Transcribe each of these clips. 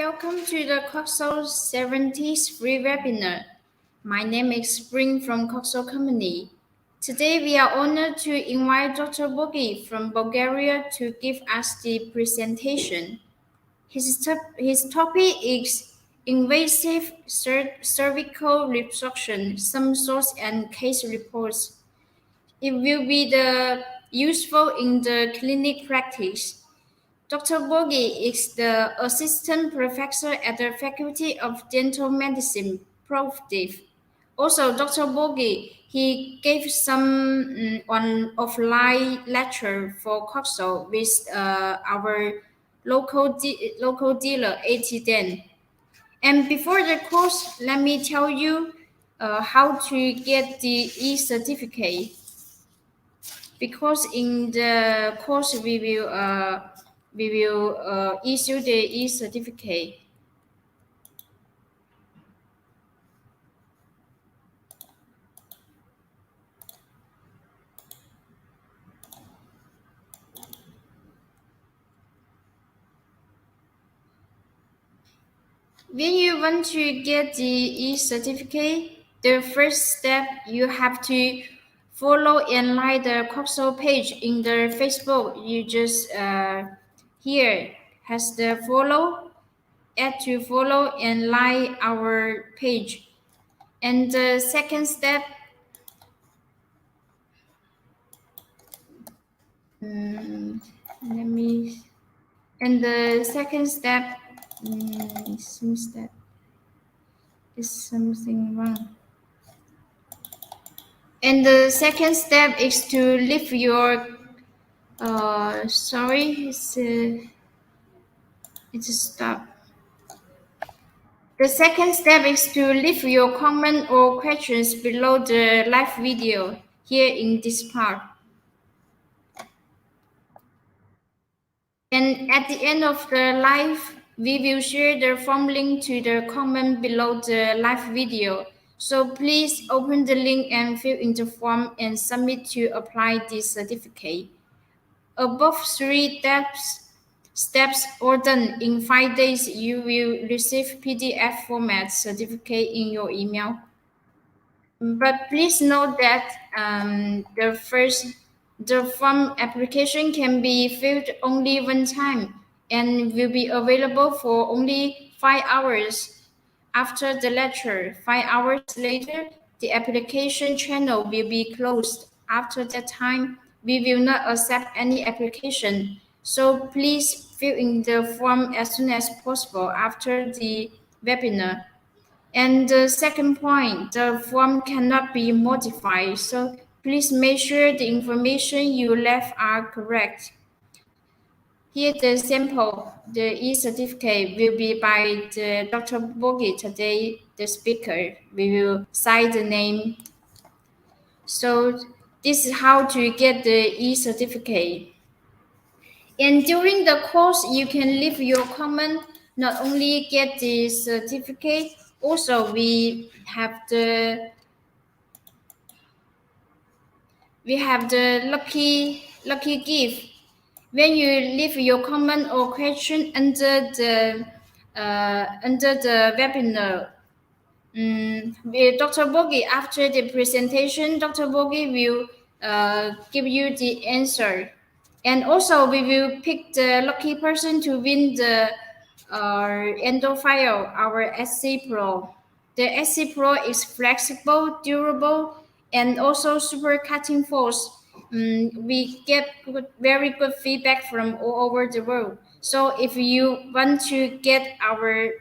welcome to the COXO 70th free webinar. My name is Spring from COXO Company. Today we are honored to invite Dr. Bogi from Bulgaria to give us the presentation. His topic is invasive cervical resorption, some source and case reports. It will be useful in the clinic practice. Dr. Bogi is the assistant professor at the Faculty of Dental Medicine, Plovdiv. Also, Dr. Bogi, he gave some offline lecture for COXO with our local dealer, ATDen. And before the course, let me tell you how to get the e-certificate. Because in the course we will issue the e-certificate. When you want to get the e-certificate, the first step you have to follow and like the COXO page in the Facebook. You just here has the follow, add to follow and like our page. And the second step, and the second step, seems that is something wrong. And the second step is to leave your, it's stopped. The second step is to leave your comment or questions below the live video here in this part. And at the end of the live, we will share the form link to the comment below the live video. So please open the link and fill in the form and submit to apply this certificate. Above three steps all done in 5 days, you will receive PDF format certificate in your email. But please note that the form application can be filled only one time and will be available for only 5 hours after the lecture. 5 hours later, the application channel will be closed. After that time, we will not accept any application. So please fill in the form as soon as possible after the webinar. And the second point, the form cannot be modified, so please make sure the information you left are correct. Here the sample, the e-certificate will be by the Dr. Bogi today, the speaker. We will cite the name. So this is how to get the e-certificate. And during the course, you can leave your comment, not only get the certificate, also we have the lucky gift. When you leave your comment or question under the webinar, with Dr. Bogi, after the presentation, Dr. Bogi will give you the answer. And also we will pick the lucky person to win the Endophile, our SC Pro. The SC Pro is flexible, durable, and also super cutting force. We get very good feedback from all over the world. So if you want to get our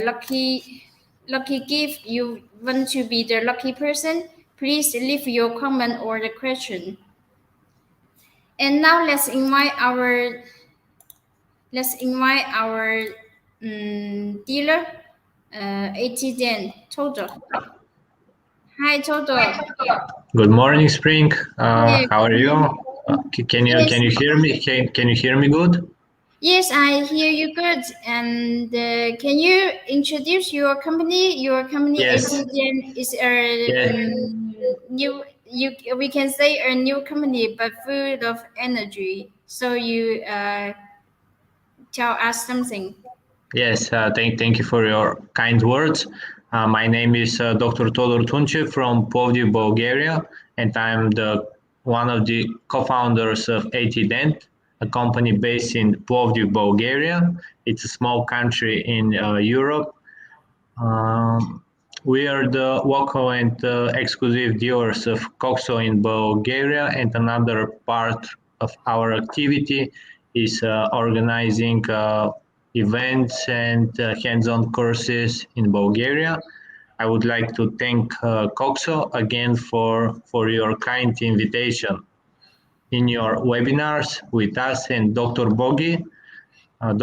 lucky gift, you want to be the lucky person, please leave your comment or the question. And now let's invite our dealer, ATDen, Toto. Hi, Toto. Good morning, Spring. Yeah. How are you? Can you hear me? Can you hear me good? Yes, I hear you good. And can you introduce your company? Your company, Yes. ATDen, is a new. We can say a new company, but full of energy. So you tell us something. Yes, thank you for your kind words. My name is Dr. Todor Tunce from Plovdiv, Bulgaria, and I'm the one of the co-founders of AT-Dent, a company based in Plovdiv, Bulgaria. It's a small country in Europe. Um, we are the local and exclusive dealers of COXO in Bulgaria, and another part of our activity is organizing events and hands-on courses in Bulgaria. I would like to thank COXO again for your kind invitation in your webinars with us and Dr. Bogi.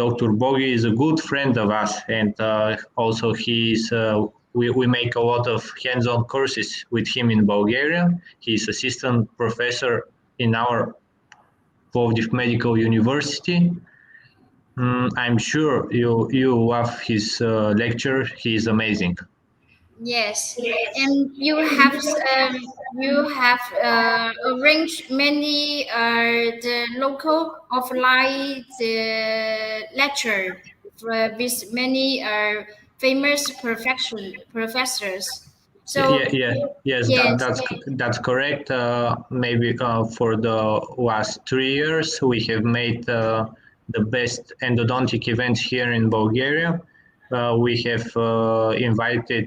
Dr. Bogi is a good friend of us, and also we make a lot of hands-on courses with him in Bulgaria. He's assistant professor in our Plovdiv Medical University. I'm sure you love his lecture. He is amazing. Yes, and you have arranged many the local offline the lecture with many famous professors. Yeah, So yeah, yes, yes, that's correct. Maybe for the last 3 years, we have made the best endodontic events here in Bulgaria. We have invited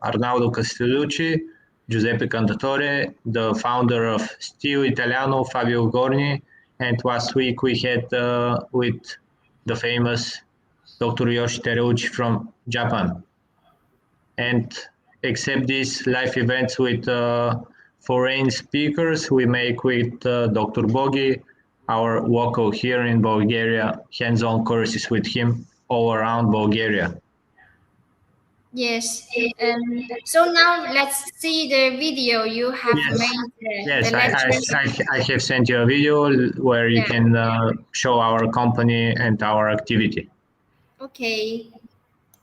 Arnaldo Castellucci, Giuseppe Cantatore, the founder of Stile Italiano, Fabio Gorni, and last week we had with the famous Dr. Yoshi Tereuchi from Japan. And except these live events with foreign speakers, we make with Dr. Bogi, our local here in Bulgaria, hands-on courses with him all around Bulgaria. yes. So now let's see the video you have Yes, made the yes, lectures. I have sent you a video where you Yeah. can show our company and our activity. Okay.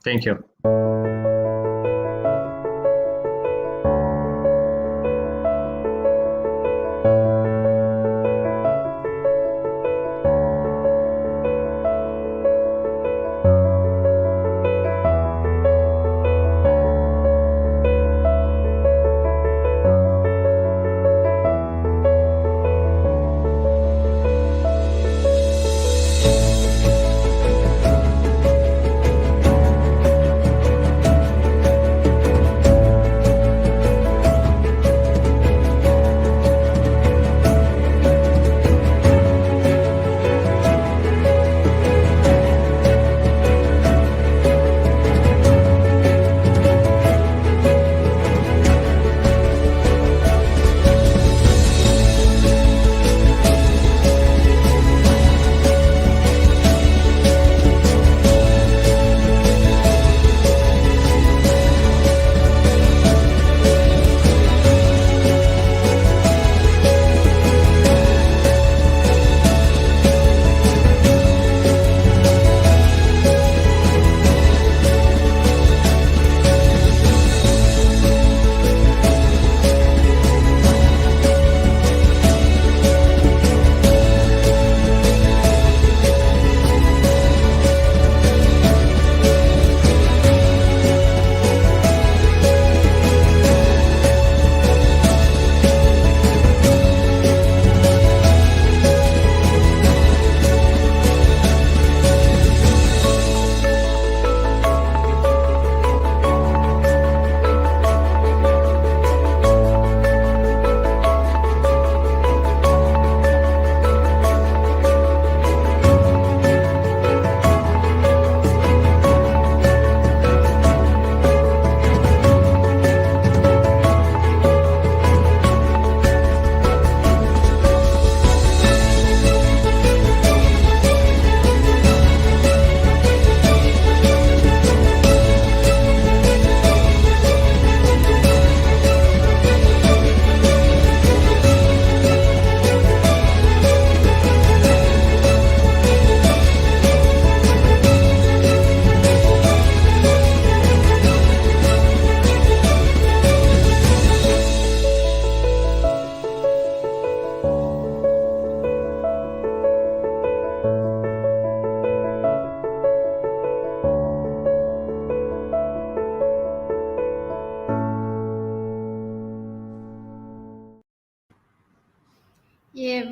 Thank you.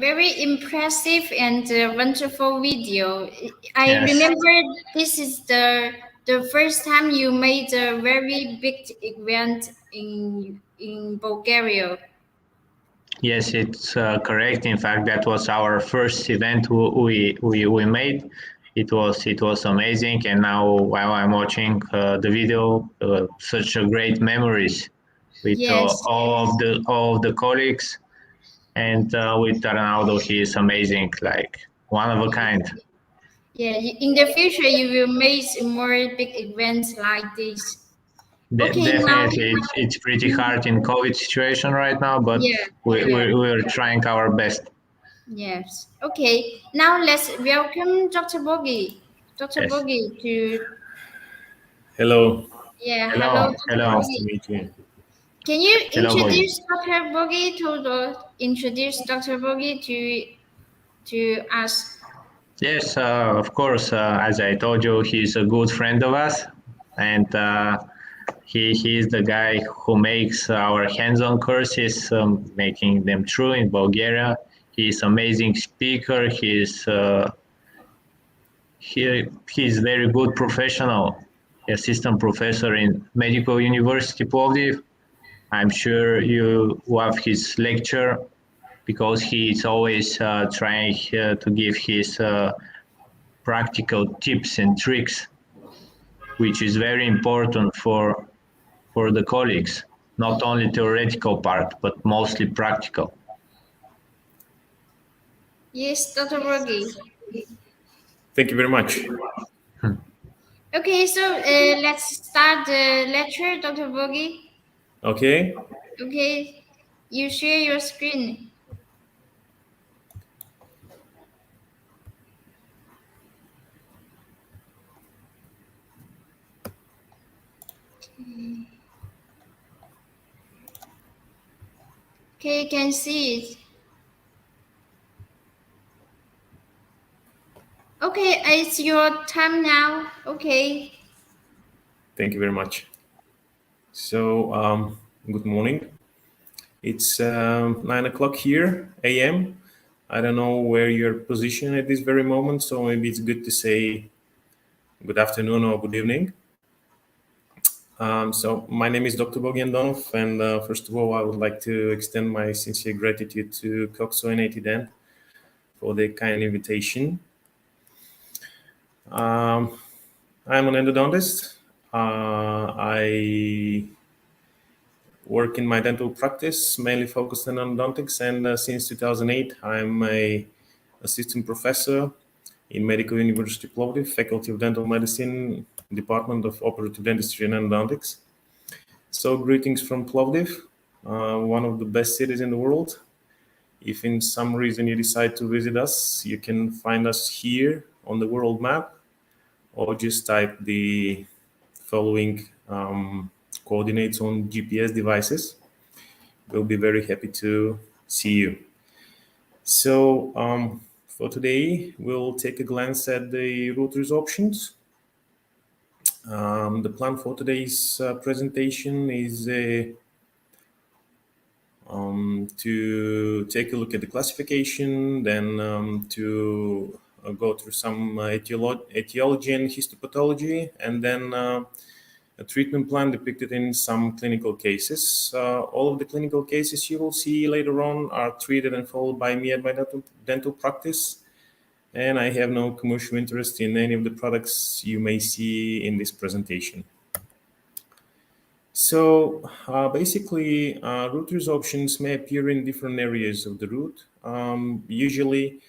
very impressive and wonderful video. I Yes. remember this is the first time you made a very big event in Bulgaria. Yes, it's correct. In fact, that was our first event we made. It was amazing, and now while I'm watching the video, such a great memories with Yes, all of the colleagues, and with Ronaldo, he is amazing, like one of a kind. yeah. In the future, you will make more big events like this. Okay, now, Definitely, it's pretty hard in COVID situation right now, but yeah, we, yeah. we, we're trying our best. Yes. Okay. Now let's welcome Dr. Bogi. Dr. Yes. Bogi to Hello, yeah. Hello, Hello, Dr. hello, nice to Bogi. meet you. Can you hello, Boy. introduce Dr. Bogi to us? Yes, of course. As I told you, he's a good friend of us, and he is the guy who makes our hands-on courses, making them true in Bulgaria. He's amazing speaker. He's very good professional, assistant professor in Medical University Plovdiv. I'm sure you love his lecture because he's always trying to give his practical tips and tricks, which is very important for the colleagues, not only theoretical part, but mostly practical. Yes, Dr. Bogi. Thank you very much. Okay, so let's start the lecture, Dr. Bogi. Okay, Okay, you share your screen. Okay, you can see it. Okay, it's your time now. Okay. thank you very much. So, good morning. It's 9 o'clock here, a.m. I don't know where you're positioned at this very moment, so maybe it's good to say good afternoon or good evening. So, my name is Dr. Bogi Andonov, and first of all, I would like to extend my sincere gratitude to COXO and ATDEN for the kind invitation. Um, I'm an endodontist. I work in my dental practice, mainly focused on endodontics, and since 2008, I'm a assistant professor in Medical University Plovdiv, Faculty of Dental Medicine, Department of Operative Dentistry and Endodontics. So greetings from Plovdiv, one of the best cities in the world. If in some reason you decide to visit us, you can find us here on the world map, or just type the following coordinates on GPS devices. We'll be very happy to see you. So for today, we'll take a glance at the root resorptions. The plan for today's presentation is to take a look at the classification, then to go through some etiology and histopathology, and then a treatment plan depicted in some clinical cases. All of the clinical cases you will see later on are treated and followed by me at my dental practice, and I have no commercial interest in any of the products you may see in this presentation. So basically, root resorptions may appear in different areas of the root. Usually,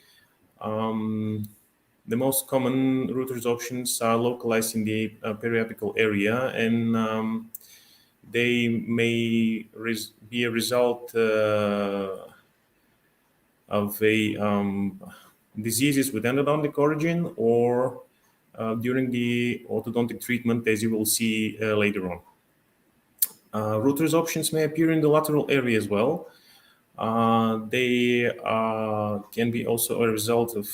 the most common root resorptions are localized in the periapical area, and they may be a result of diseases with endodontic origin or during the orthodontic treatment, as you will see later on. Root resorptions may appear in the lateral area as well. They can be also a result of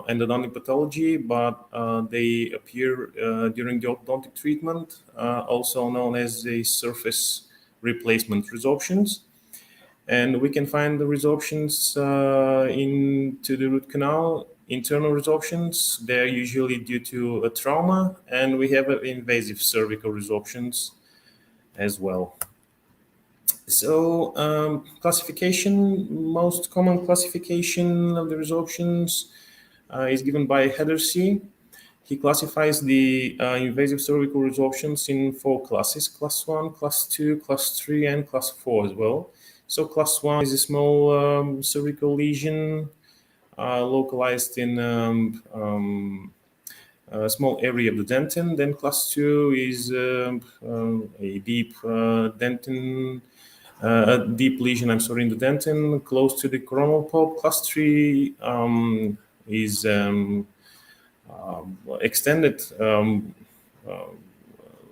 endodontic pathology, but they appear during the orthodontic treatment, also known as the surface replacement resorptions. And we can find the resorptions into the root canal, internal resorptions. They're usually due to a trauma, and we have invasive cervical resorptions as well. So classification, most common classification of the resorptions is given by Hedersey. He classifies the invasive cervical resorptions in 4 classes: class 1, class 2, class 3, and class 4 as well. So class 1 is a small cervical lesion localized in a small area of the dentin. Then class 2 is a deep dentin, a deep lesion, in the dentin, close to the coronal pulp. Class 3 is extended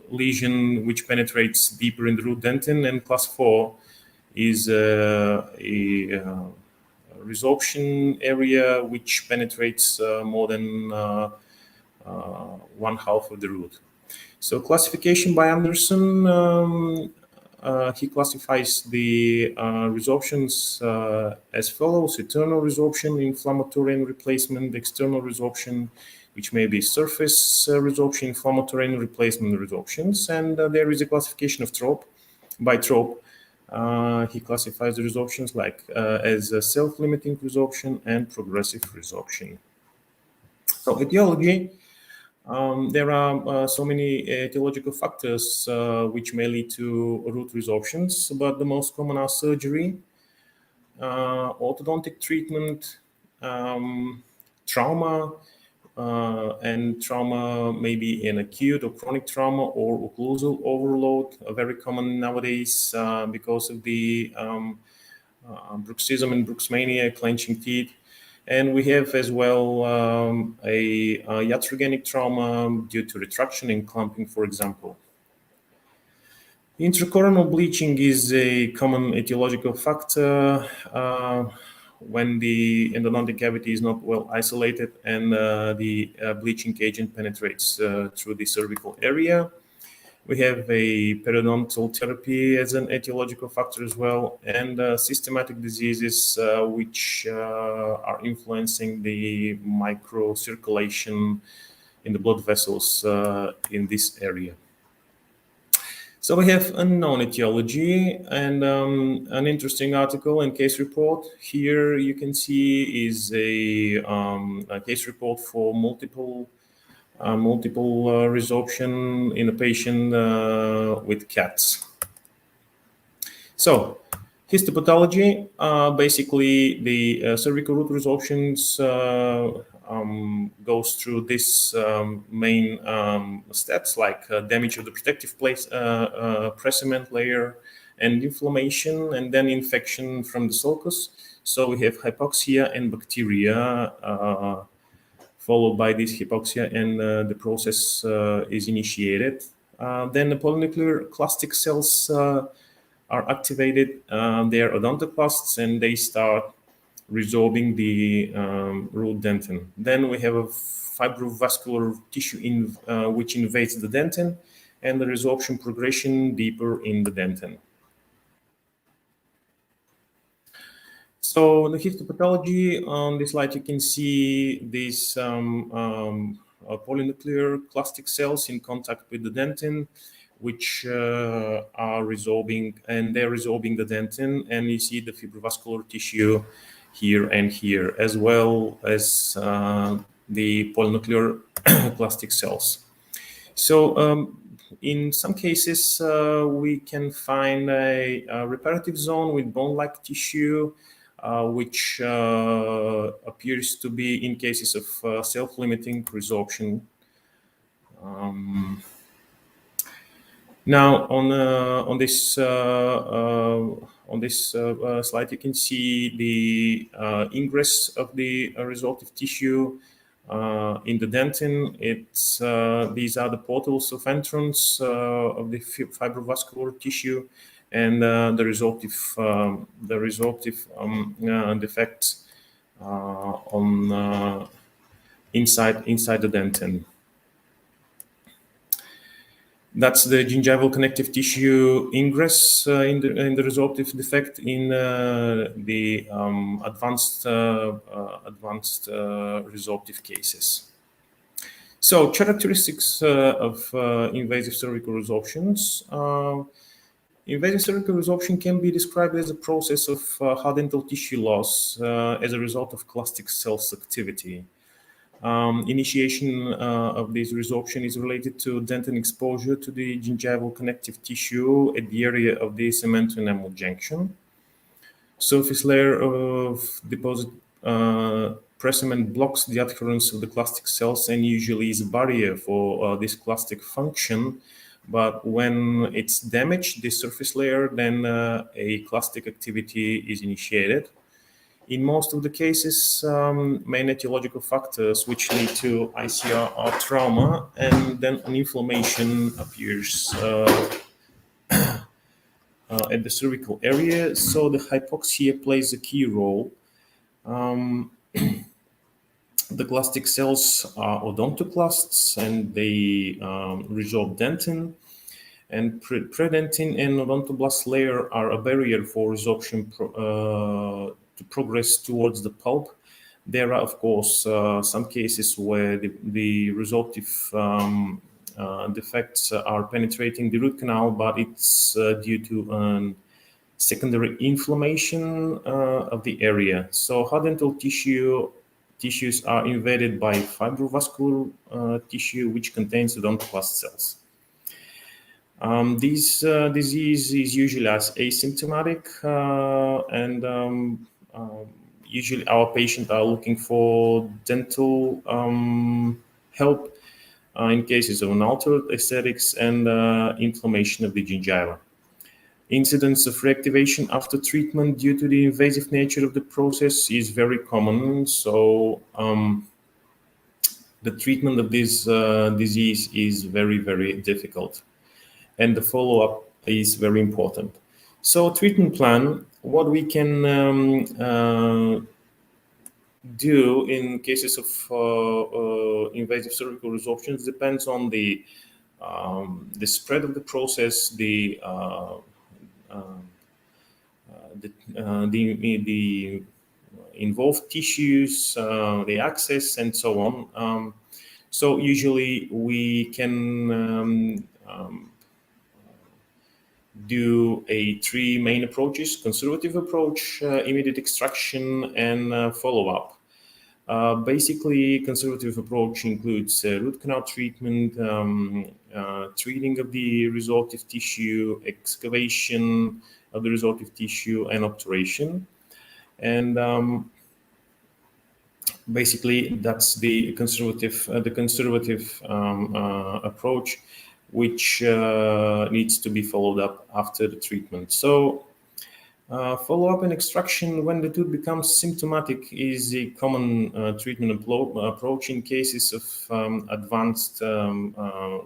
lesion which penetrates deeper in the root dentin, and class 4 is a resorption area which penetrates more than 1/2 of the root. So classification by Anderson, he classifies the resorptions as follows: internal resorption, inflammatory and replacement; external resorption, which may be surface resorption, inflammatory and replacement resorptions. And there is a classification of trope by trope. He classifies the resorptions like as self-limiting resorption and progressive resorption. So etiology. There are so many etiological factors which may lead to root resorptions, but the most common are surgery, orthodontic treatment, trauma, and trauma may be an acute or chronic trauma or occlusal overload, very common nowadays because of the bruxism and bruxmania, clenching teeth. And we have as well a iatrogenic trauma due to retraction and clamping, for example. Intracoronal bleaching is a common etiological factor when the endodontic cavity is not well isolated and the bleaching agent penetrates through the cervical area. We have a periodontal therapy as an etiological factor as well, and systematic diseases which are influencing the microcirculation in the blood vessels in this area. So we have unknown etiology, and an interesting article and case report. Here you can see is a case report for multiple resorption in a patient with cats. So histopathology, basically the cervical root resorptions goes through this main steps like damage of the protective cement layer and inflammation, and then infection from the sulcus. So we have hypoxia and bacteria followed by this hypoxia, and the process is initiated. Then the polynuclear clastic cells are activated. They are odontoclasts, and they start resorbing the root dentin. Then we have a fibrovascular tissue which invades the dentin, and the resorption progression deeper in the dentin. So the histopathology, on this slide you can see these polynuclear clastic cells in contact with the dentin, which are resorbing, and they're resorbing the dentin, and you see the fibrovascular tissue here and here, as well as the polynuclear clastic cells. So in some cases, we can find a reparative zone with bone-like tissue, which appears to be in cases of self-limiting resorption. Now, on this slide, you can see the ingress of the resorptive tissue in the dentin. These are the portals of entrance of the fibrovascular tissue, and the resorptive defects inside the dentin. That's the gingival connective tissue ingress in the resorptive defect in the advanced resorptive cases. So characteristics of invasive cervical resorptions. Invasive cervical resorption can be described as a process of hard dental tissue loss as a result of clastic cells activity. Initiation of this resorption is related to dentin exposure to the gingival connective tissue at the area of the cemento-enamel junction. Surface layer of deposit pre-cement blocks the adherence of the clastic cells and usually is a barrier for this clastic function. But when it's damaged, this surface layer, then a clastic activity is initiated. In most of the cases, main etiological factors which lead to ICR are trauma, and then an inflammation appears at the cervical area. So the hypoxia plays a key role. The clastic cells are odontoclasts, and they resorb dentin. And predentin and odontoblast layer are a barrier for resorption to progress towards the pulp. There are, of course, some cases where the resorptive defects are penetrating the root canal, but it's due to secondary inflammation of the area. So hard dental tissues are invaded by fibrovascular tissue, which contains odontoblast cells. This disease is usually asymptomatic, and usually our patients are looking for dental help in cases of unaltered aesthetics and inflammation of the gingiva. Incidence of reactivation after treatment due to the invasive nature of the process is very common. So the treatment of this disease is very, very difficult, and the follow-up is very important. So treatment plan, what we can do in cases of invasive cervical resorptions depends on the spread of the process, the involved tissues, the access, and so on. So usually we can do three main approaches: conservative approach, immediate extraction, and follow-up. Basically, conservative approach includes root canal treatment, treating of the resorptive tissue, excavation of the resorptive tissue, and obturation. And basically, that's the conservative approach, which needs to be followed up after the treatment. So follow-up and extraction when the tooth becomes symptomatic is a common treatment approach in cases of advanced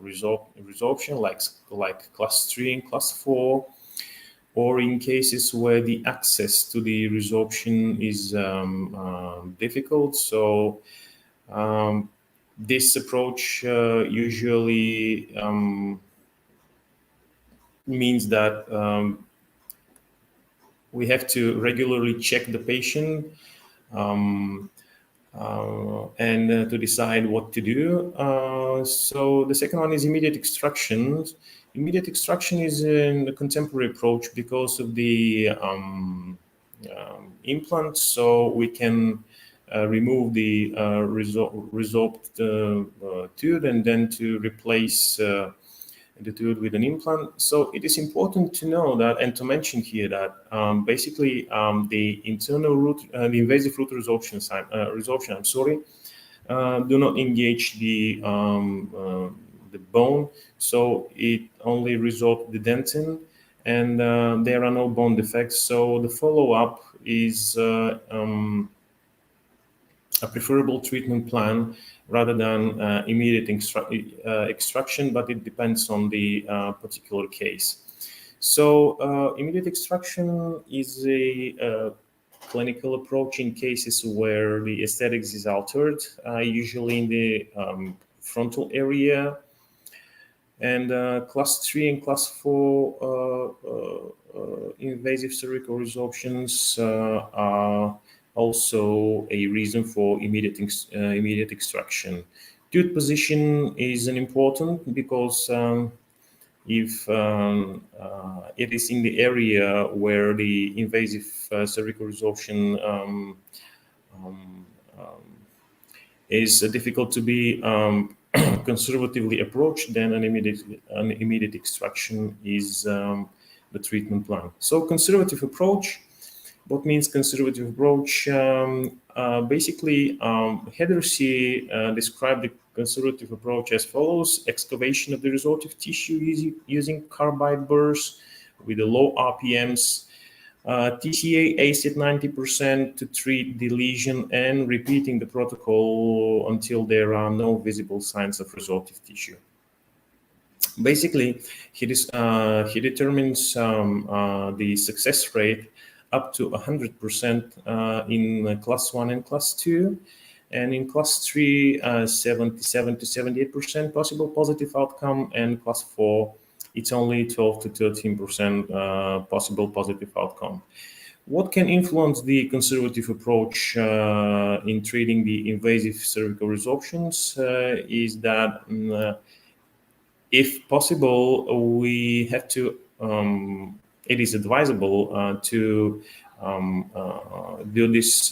resorption, like class 3 and class 4, or in cases where the access to the resorption is difficult. So this approach usually means that we have to regularly check the patient and to decide what to do. So the second one is immediate extraction. Immediate extraction is a contemporary approach because of the implant, so we can remove the resorbed tooth and then to replace the tooth with an implant. So it is important to know that, and to mention here that basically the internal root, the invasive root resorption, do not engage the bone, so it only resorbs the dentin, and there are no bone defects. So the follow-up is a preferable treatment plan rather than immediate extraction, but it depends on the particular case. So immediate extraction is a clinical approach in cases where the aesthetics is altered, usually in the frontal area. And class 3 and class 4 invasive cervical resorptions are also a reason for immediate extraction. Tooth position is an important because if it is in the area where the invasive cervical resorption is difficult to be conservatively approached, then an immediate extraction is the treatment plan. So conservative approach. What means conservative approach? Basically, Hedersey described the conservative approach as follows: excavation of the resorptive tissue using carbide burrs with the low RPMs, TCA ACE at 90% to treat the lesion, and repeating the protocol until there are no visible signs of resorptive tissue. Basically, he determines the success rate up to 100% in class 1 and class 2, and in class 3, 77 to 78% possible positive outcome, and class 4, it's only 12 to 13% possible positive outcome. What can influence the conservative approach in treating the invasive cervical resorptions is that if possible, we have to, it is advisable to do this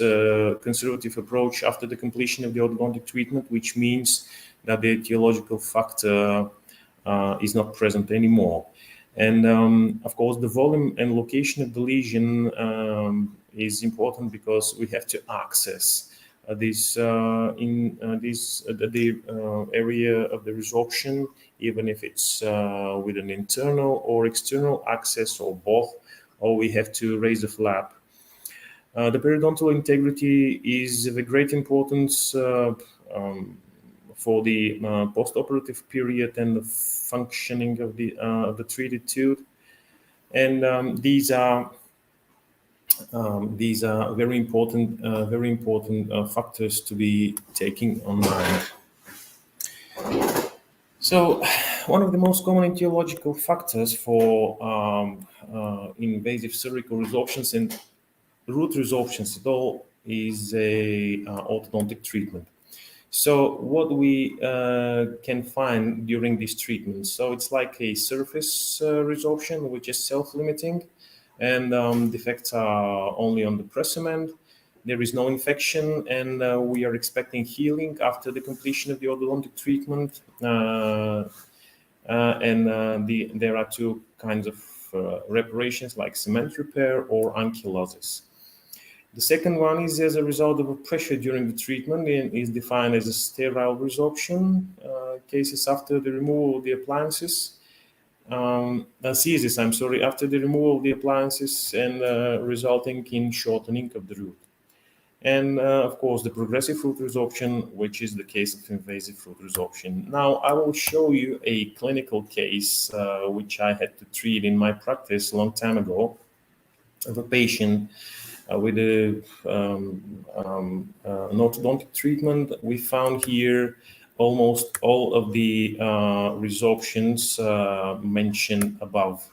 conservative approach after the completion of the orthodontic treatment, which means that the etiological factor is not present anymore. And of course, the volume and location of the lesion is important because we have to access this in this the area of the resorption, even if it's with an internal or external access or both, or we have to raise the flap. The periodontal integrity is of a great importance for the post-operative period and the functioning of the treated tooth, and these are very important factors to be taken on mind. So, one of the most common etiological factors for invasive cervical resorptions and root resorptions at all is a orthodontic treatment. So what we can find during this treatment, so it's like a surface resorption, which is self-limiting, and the effects are only on the presament. There is no infection, and we are expecting healing after the completion of the orthodontic treatment. There are two kinds of reparations, like cement repair or ankylosis. The second one is as a result of a pressure during the treatment and is defined as a sterile resorption. Cases after the removal of the appliances, after the removal of the appliances and resulting in shortening of the root. And of course, the progressive root resorption, which is the case of invasive root resorption. Now, I will show you a clinical case which I had to treat in my practice a long time ago of a patient with an orthodontic treatment. We found here almost all of the resorptions mentioned above.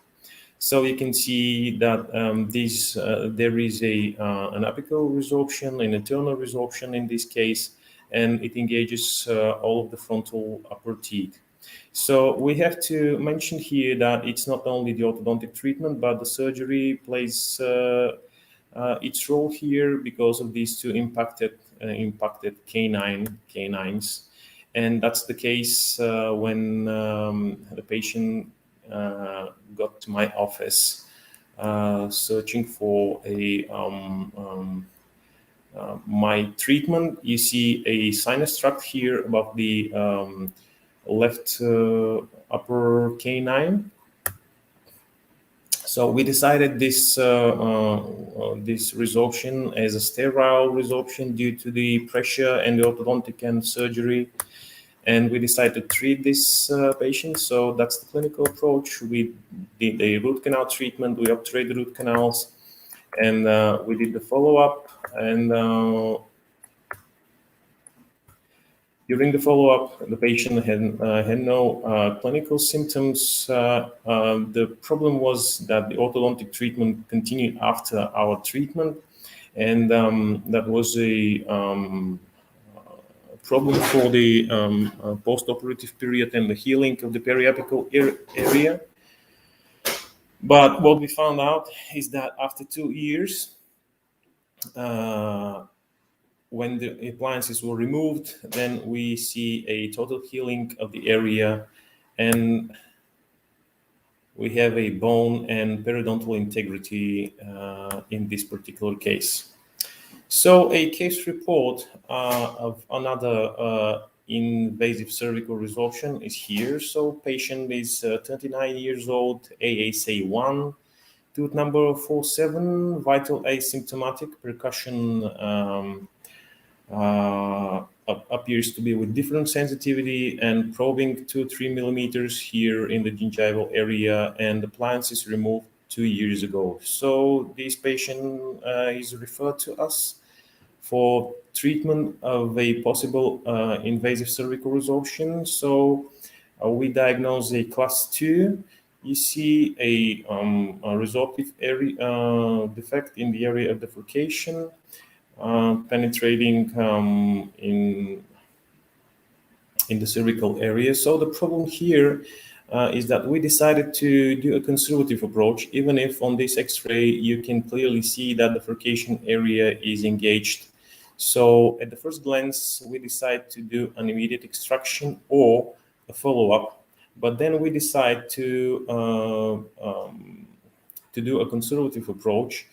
So you can see that there is an apical resorption, an internal resorption in this case, and it engages all of the frontal upper teeth. So we have to mention here that it's not only the orthodontic treatment, but the surgery plays its role here because of these two impacted canines, and that's the case when the patient got to my office searching for my treatment. You see a sinus tract here above the left upper canine. So we decided this resorption as a sterile resorption due to the pressure and the orthodontic and surgery, and we decided to treat this patient. So that's the clinical approach. We did a root canal treatment. We obturated the root canals, and we did the follow-up. And During the follow-up, the patient had no clinical symptoms. The problem was that the orthodontic treatment continued after our treatment, and that was a problem for the post-operative period and the healing of the periapical area. But what we found out is that after 2 years, when the appliances were removed, then we see a total healing of the area, and we have a bone and periodontal integrity in this particular case. So a case report of another invasive cervical resorption is here. So patient is 39 years old, ASA1, tooth number 47, vital asymptomatic, percussion appears to be with different sensitivity, and probing 2-3 millimeters here in the gingival area, and the appliance is removed 2 years ago. So this patient is referred to us for treatment of a possible invasive cervical resorption. So we diagnose a class 2. You see a resorptive area defect in the area of defecation, penetrating in the cervical area. So the problem here is that we decided to do a conservative approach, even if on this X-ray you can clearly see that the defecation area is engaged. So at the first glance, we decide to do an immediate extraction or a follow-up, but then we decide to do a conservative approach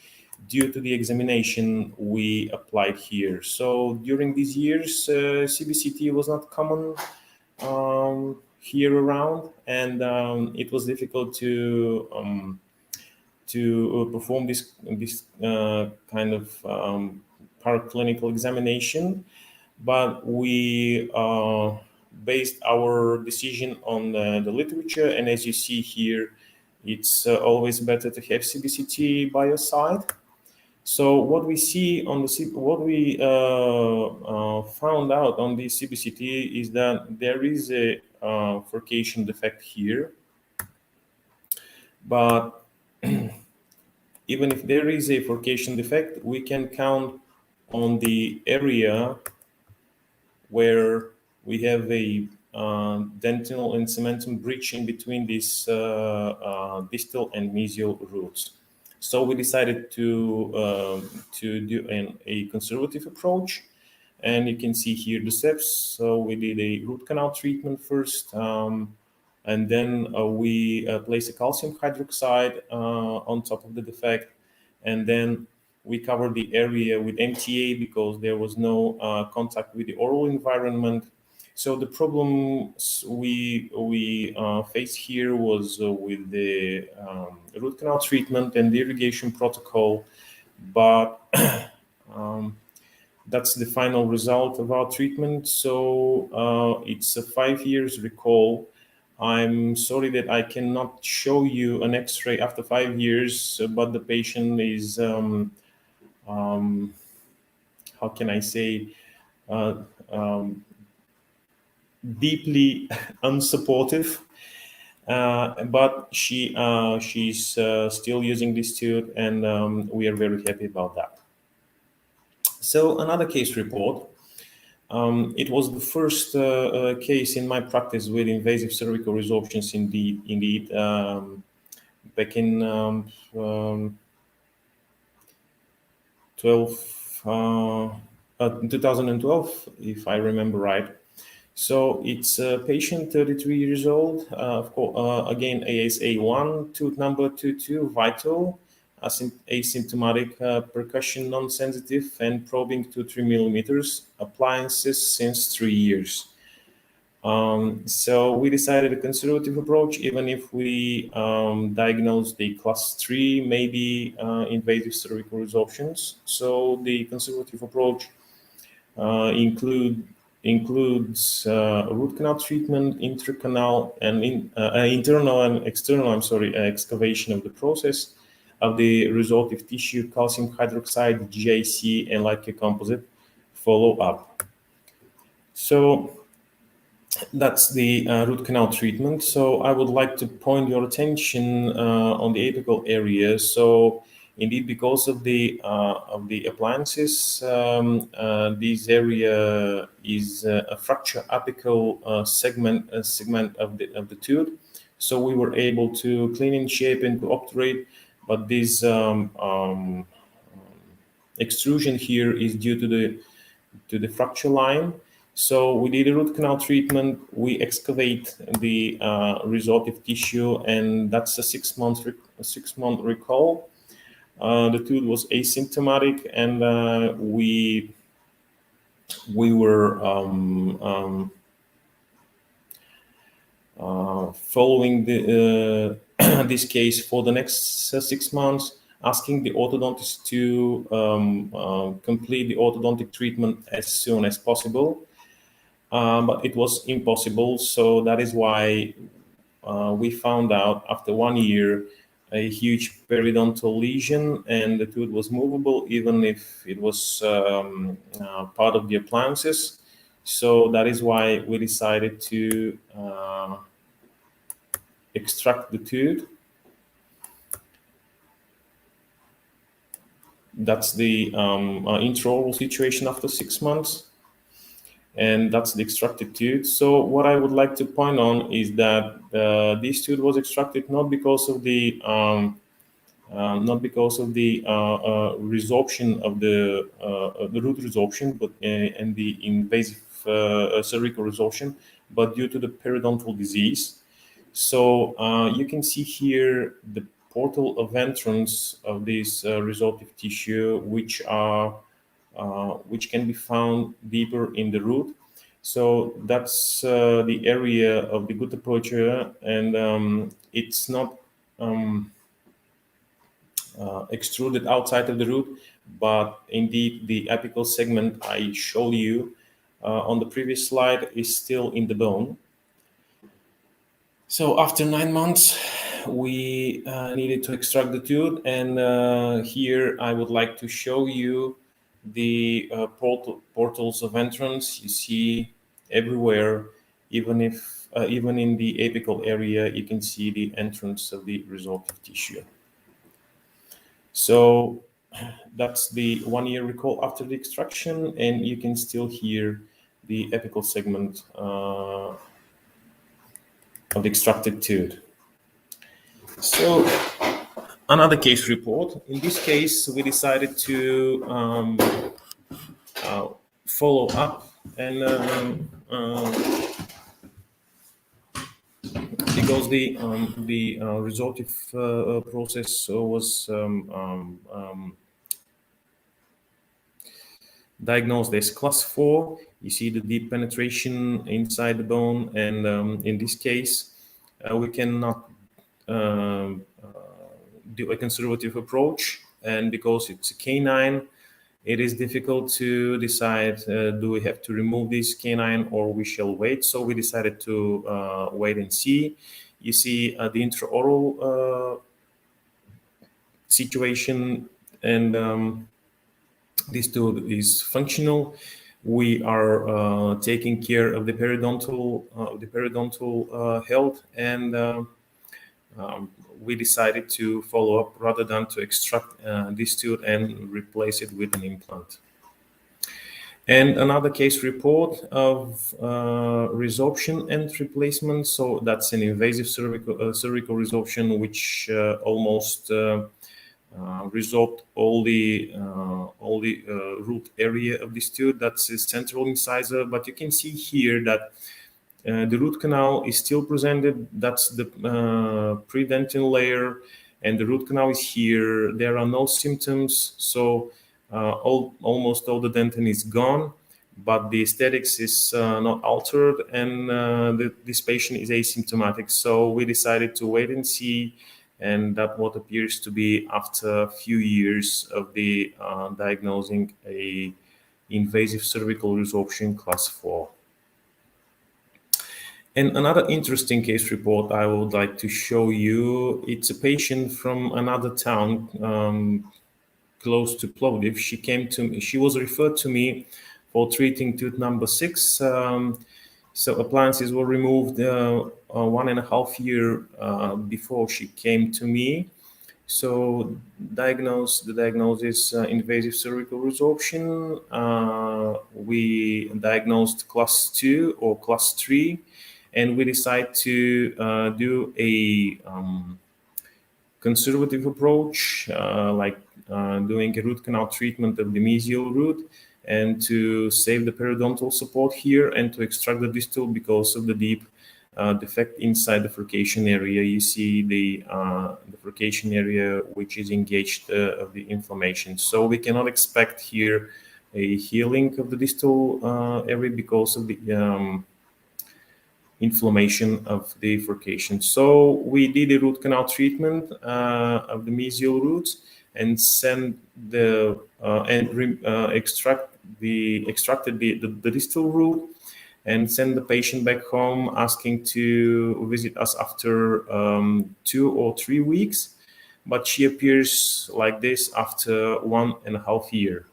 due to the examination we applied here. So during these years, CBCT was not common here around, and it was difficult to perform this kind of paraclinical examination. But we based our decision on the literature, and as you see here, it's always better to have CBCT by your side. So what we see on what we found out on the CBCT is that there is a furcation defect here, but even if there is a furcation defect, we can count on the area where we have a dentinal and cementum breach in between these distal and mesial roots. So we decided to do a conservative approach, and you can see here the steps. So we did a root canal treatment first, and then we placed a calcium hydroxide on top of the defect, and then we covered the area with MTA because there was no contact with the oral environment. So the problems we faced here was with the root canal treatment and the irrigation protocol, but that's the final result of our treatment. So it's a 5 years recall. I'm sorry that I cannot show you an X-ray after 5 years, but the patient is, how can I say, deeply unsupportive, but she's still using this tooth, and we are very happy about that. So another case report. It was the first case in my practice with invasive cervical resorptions. Indeed, back in 2012, if I remember right. So it's a patient, 33 years old, of course, again, ASA1, tooth number 22, vital, asymptomatic, percussion non-sensitive, and probing 2-3 millimeters, appliances since 3 years. So we decided a conservative approach, even if we diagnosed the class 3, maybe invasive cervical resorptions. So the conservative approach includes root canal treatment, internal and external, excavation of the process of the resorptive tissue, calcium hydroxide, GIC, and like a composite follow-up. So that's the root canal treatment. So I would like to point your attention on the apical area. So indeed, because of the appliances, this area is a fracture apical segment of the tooth. So we were able to clean in shape and to obturate, but this extrusion here is due to the fracture line. So we did a root canal treatment. We excavate the resorptive tissue, and that's a 6 month recall. The tooth was asymptomatic, and we were following this case for the next 6 months, asking the orthodontist to complete the orthodontic treatment as soon as possible. But it was impossible, so that is why we found out after 1 year a huge periodontal lesion, and the tooth was movable even if it was part of the appliances. So that is why we decided to extract the tooth. That's the intraoral situation after 6 months, and that's the extracted tooth. So what I would like to point on is that this tooth was extracted not because of the resorption of the root resorption, but and the invasive cervical resorption, but due to the periodontal disease. So you can see here the portal of entrance of this resorptive tissue, which can be found deeper in the root. So that's the area of the good aperture, and it's not extruded outside of the root, but indeed the apical segment I showed you on the previous slide is still in the bone. So after 9 months, we needed to extract the tooth, and here I would like to show you the portals of entrance. You see everywhere, even in the apical area, you can see the entrance of the resorptive tissue. So that's the 1 year recall after the extraction, and you can still hear the apical segment of the extracted tooth. So another case report. In this case, we decided to follow up, and because the resorptive process was diagnosed as class 4. You see the deep penetration inside the bone, and in this case, we cannot do a conservative approach, and because it's a canine, it is difficult to decide do we have to remove this canine or we shall wait. So we decided to wait and see. You see the intraoral situation, and this tooth is functional. We are taking care of the periodontal health, and we decided to follow up rather than to extract this tooth and replace it with an implant. And another case report of resorption and replacement. So that's an invasive cervical resorption, which almost resolved all the root area of this tooth. That's a central incisor, but you can see here that the root canal is still presented. That's the predentin layer, and the root canal is here. There are no symptoms, so almost all the dentin is gone, but the aesthetics is not altered, and this patient is asymptomatic. So we decided to wait and see, and that what appears to be after a few years of the diagnosing a invasive cervical resorption class 4. And another interesting case report I would like to show you, it's a patient from another town close to Plovdiv. She was referred to me for treating tooth number 6. So appliances were removed 1.5 years before she came to me. So the diagnosis invasive cervical resorption. We diagnosed class 2 or class 3, and we decided to do a conservative approach, like doing a root canal treatment of the mesial root, and to save the periodontal support here and to extract the distal because of the deep defect inside the furcation area. You see the furcation area which is engaged of the inflammation. So we cannot expect here a healing of the distal area because of the inflammation of the furcation. So we did a root canal treatment of the mesial roots and send the extracted the distal root and send the patient back home, asking to visit us after 2 or 3 weeks. But she appears like this after 1.5 years.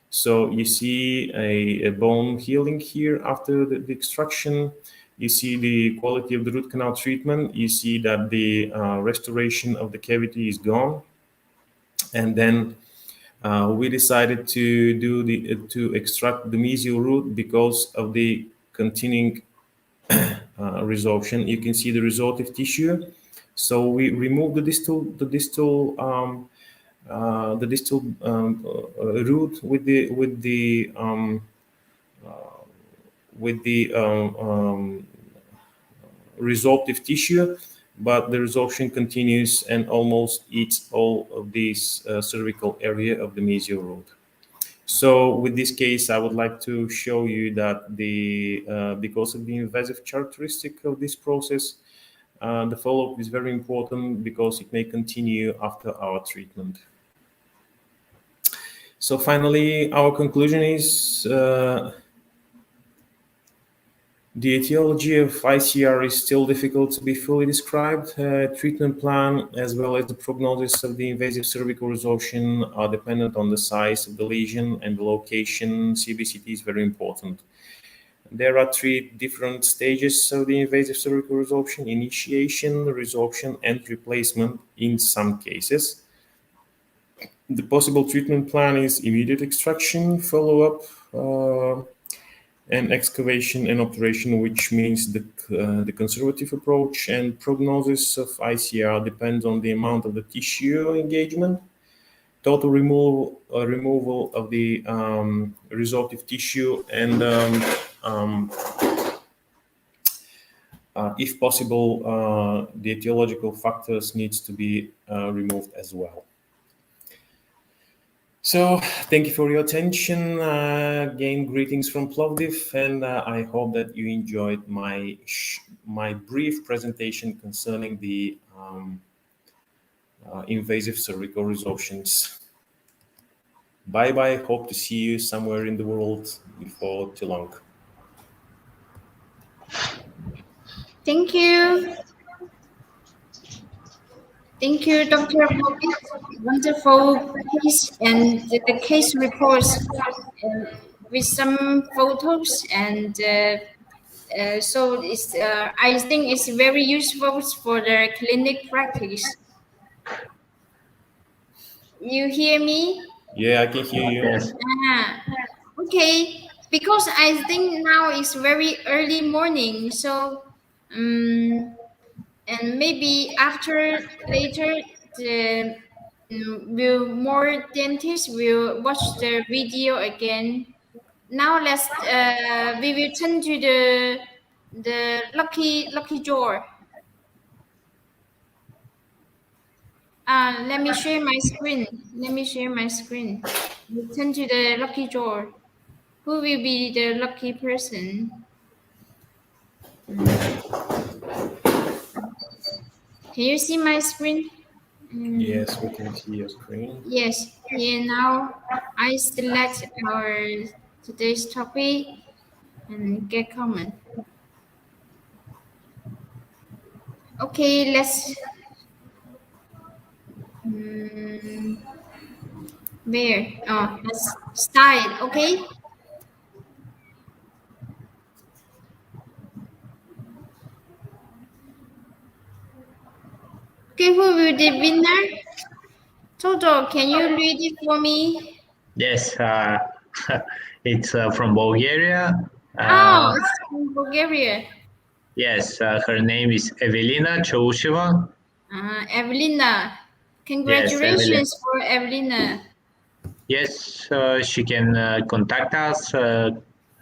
So you see a bone healing here after the extraction. You see the quality of the root canal treatment. You see that the restoration of the cavity is gone. And then we decided to do to extract the mesial root because of the continuing resorption. You can see the resorptive tissue. So we remove the distal root with the resorptive tissue, but the resorption continues and almost eats all of this cervical area of the mesial root. So with this case, I would like to show you that because of the invasive characteristic of this process, the follow-up is very important because it may continue after our treatment. So finally, our conclusion is the etiology of ICR is still difficult to be fully described. Treatment plan as well as the prognosis of the invasive cervical resorption are dependent on the size of the lesion and the location. CBCT is very important. There are 3 different stages of the invasive cervical resorption: initiation, resorption, and replacement in some cases. The possible treatment plan is immediate extraction, follow-up, and excavation and obturation, which means the conservative approach. And prognosis of ICR depends on the amount of the tissue engagement, total removal of the resorptive tissue, and if possible, the etiological factors needs to be removed as well. So thank you for your attention. Again, greetings from Plovdiv, and I hope that you enjoyed my brief presentation concerning the invasive cervical resorptions. Bye bye. Hope to see you somewhere in the world before too long. Thank you. Thank you, Dr. Bobby. Wonderful case and the case reports with some photos and so it's I think it's very useful for the clinic practice. You hear me? Yeah, I can hear you. Yes. Okay. Because I think now it's very early morning, so and maybe after later the will more dentists will watch the video again. Now we will turn to the lucky draw. Let me share my screen. Let me share my screen. We turn to the lucky draw. Who will be the lucky person? Can you see my screen? Yes, we can see your screen. Yes. Here now, I select our today's topic and get comment. Okay, let's. Where? Oh, let's start. Okay. Okay, who will the winner? Toto, can you read it for me? Yes, it's from Bulgaria. Oh, it's from Bulgaria. Yes, her name is Evelina Chousheva. Evelina. Yes, Evelina. Congratulations for Evelina. Yes, she can contact us.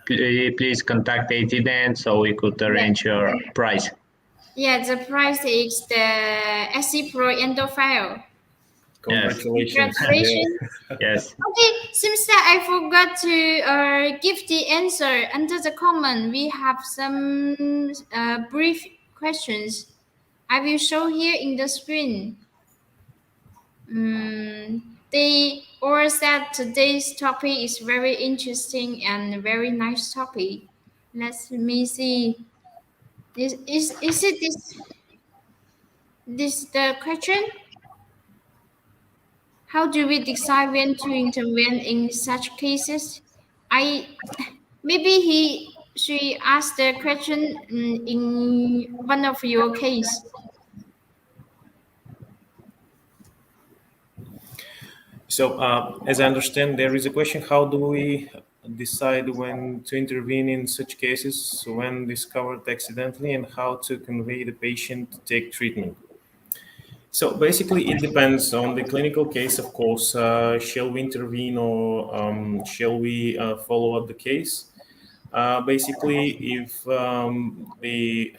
Please contact ATDent so we could Yeah. arrange your price. Yeah, the price is the SC Pro Endo file. Yes, Congratulations. Yeah. Congratulations. yes. Okay, seems that I forgot to give the answer under the comment. We have some brief questions. I will show here in the screen. They all said today's topic is very interesting and very nice topic. Let me see. Is it this the question? How do we decide when to intervene in such cases? I maybe she asked the question in one of your case. So, as I understand, there is a question: how do we decide when to intervene in such cases when discovered accidentally, and how to convey the patient to take treatment? So, basically, it depends on the clinical case, of course. Shall we intervene or shall we follow up the case? Basically, if the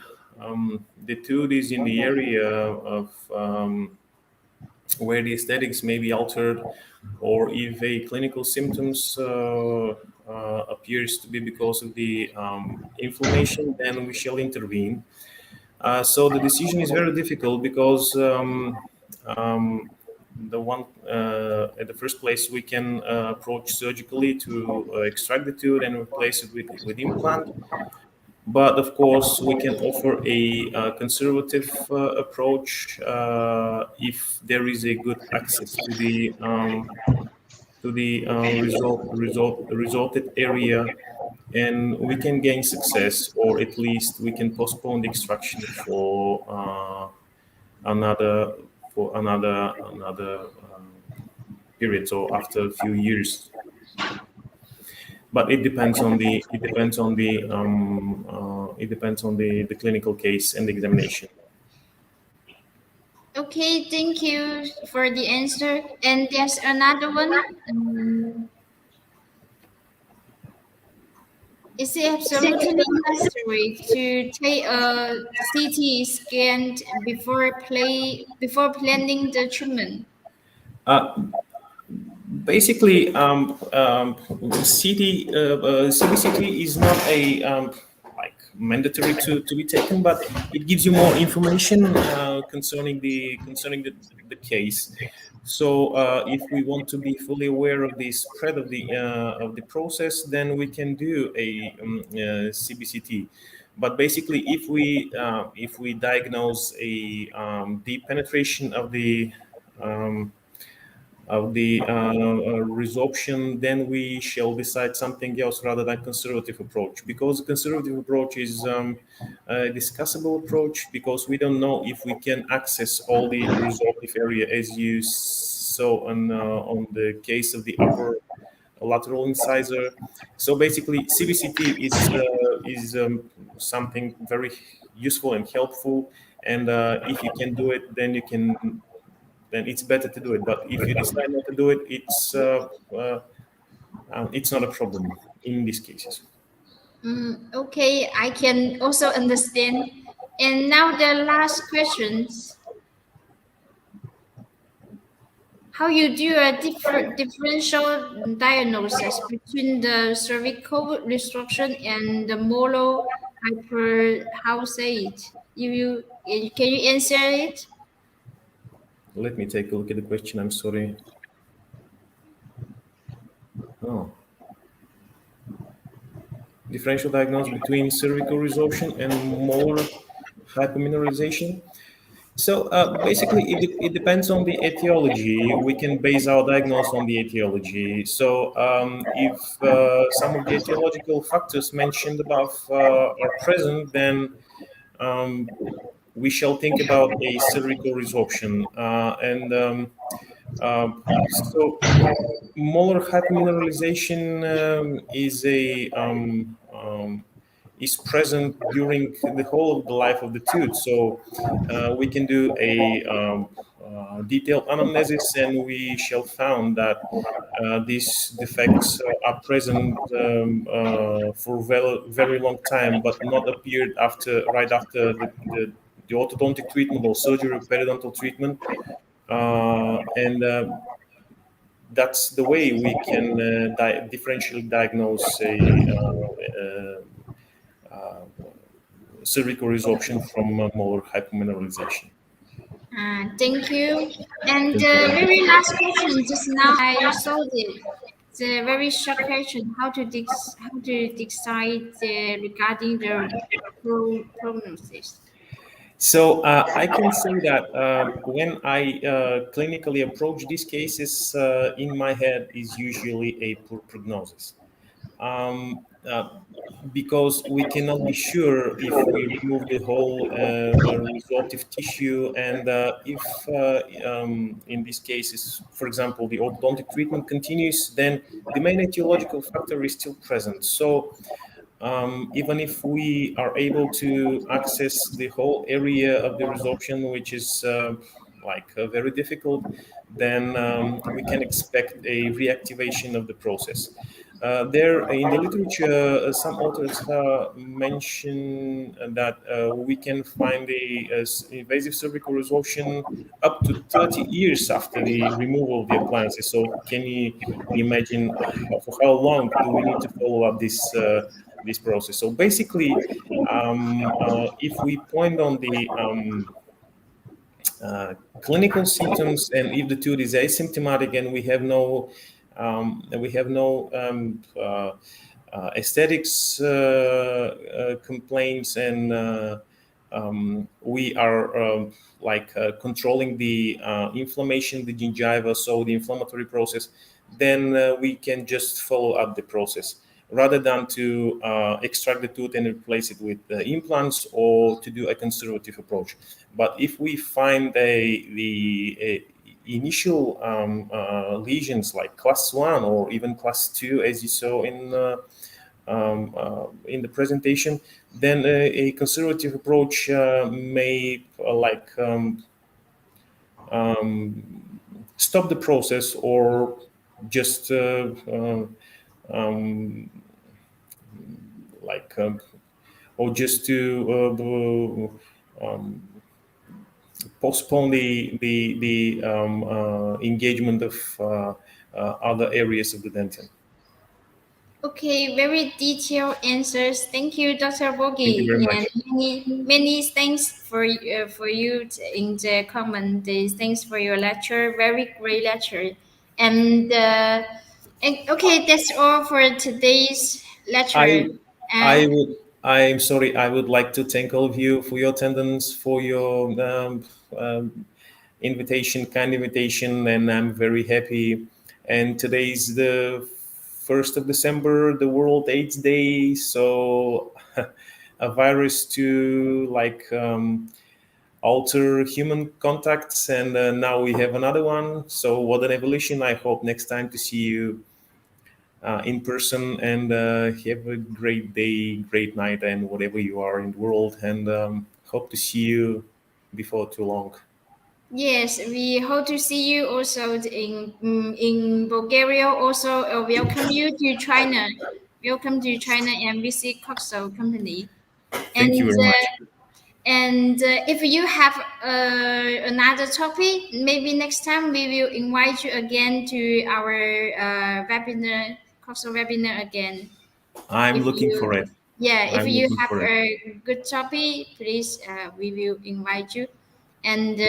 tooth is in the area of where the aesthetics may be altered, or if a clinical symptoms appears to be because of the inflammation, then we shall intervene. So the decision is very difficult because um, the one at the first place we can approach surgically to extract the tooth and replace it with implant. But of course, we can offer a conservative approach if there is a good access to the resulted area, and we can gain success, or at least we can postpone the extraction another for another period, so after a few years. But it depends on the clinical case and the examination. Okay, thank you for the answer. And there's another one. Is it absolutely necessary to take a CT scan before planning the treatment? Uh, Basically, CBCT is not a like mandatory to be taken, but it gives you more information concerning the case. So, if we want to be fully aware of the spread of the process, then we can do a CBCT. But basically, if we diagnose a deep penetration um, of the resorption, then we shall decide something else rather than conservative approach. Because the conservative approach is a discussable approach, because we don't know if we can access all the resorptive area, as you saw on the case of the upper lateral incisor. So basically, CBCT is something very useful and helpful. And if you can do it, then it's better to do it. But if you decide not to do it, it's not a problem in these cases. Okay, I can also understand. And now the last questions. How you do a differential diagnosis between the cervical resorption and the molar hyperhaussite? Can you answer it? Let me take a look at the question. I'm sorry. Oh. Differential diagnosis between cervical resorption and molar hypomineralization. So basically, it depends on the etiology. We can base our diagnosis on the etiology. So if some of the etiological factors mentioned above are present, then we shall think about a cervical resorption. So molar hypomineralization is present during the whole of the life of the tooth. So we can do a detailed anamnesis, and we shall found that these defects are present for very, very long time, but not appeared right after the orthodontic treatment or surgery or periodontal treatment. And that's the way we can differentially diagnose a cervical resorption from molar hypomineralization. Thank you. And Thank you the very much. very last question just now I saw it. It's a very short question. How to decide regarding the prognosis? So I can say that when I clinically approach these cases, in my head is usually a poor prognosis. Um, because we cannot be sure if we remove the whole resorptive tissue, and if in these cases, for example, the orthodontic treatment continues, then the main etiological factor is still present. So even if we are able to access the whole area of the resorption, which is very difficult, then we can expect a reactivation of the process. There, in the literature, some authors mention that we can find invasive cervical resorption up to 30 years after the removal of the appliances. So, can you imagine for how long do we need to follow up this process? So, basically, if we point on the clinical symptoms, and if the tooth is asymptomatic and we have no aesthetics complaints, and we are controlling the inflammation, the gingiva, so the inflammatory process, then we can just follow up the process rather than to extract the tooth and replace it with implants, or to do a conservative approach. But if we find the initial lesions like class 1 or even class 2, as you saw in the presentation, then a conservative approach may stop the process, or just um, or just to postpone the engagement of other areas of the dentin. Okay, very detailed answers. Thank you, Dr. Thank you Bogi, very and much. many thanks for you in the comment. Thanks for your lecture. Very great lecture. And okay, that's all for today's lecture. I Uh, I would I'm sorry. I would like to thank all of you for your attendance, for your kind invitation, and I'm very happy. And today is the 1st of December, the World AIDS Day. So a virus to alter human contacts, and now we have another one. So what an evolution! I hope next time to see you in person, and have a great day, great night, and whatever you are in the world. And hope to see you before too long. yes, we hope to see you also in Bulgaria. Also, welcome you to China. Welcome to China and visit COXO company. Thank you And very much. if you have another topic, maybe next time we will invite you again to our webinar, COXO webinar again. I'm If looking for you, it. yeah, if I'm you looking have for it. a good topic, please, we will invite you. And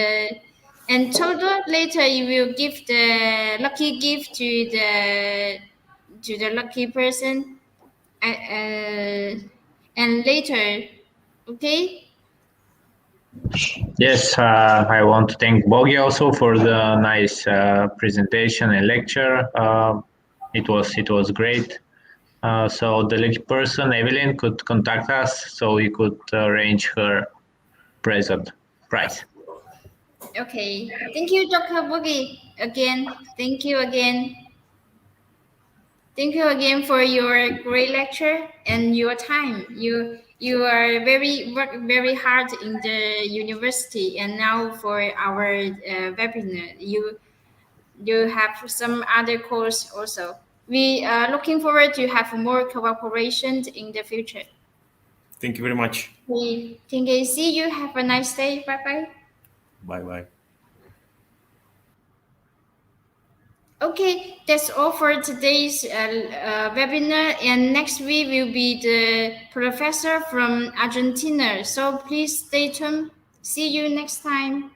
total later you will give the lucky gift to the lucky person. And later, okay. Yes, I want to thank Bogi also for the nice presentation and lecture. It was great. So the lucky person, Evelyn, could contact us so we could arrange her present price. Okay. Thank you, Dr. Boogie. Again, thank you again. Thank you again for your great lecture and your time. You are work very hard in the university, and now for our webinar, you have some other course also. We are looking forward to have more cooperation in the future. Thank you very much. Okay, thank you. See you. Have a nice day. Bye bye. Bye bye. Okay, that's all for today's webinar. And next week will be the professor from Argentina. So please stay tuned. See you next time.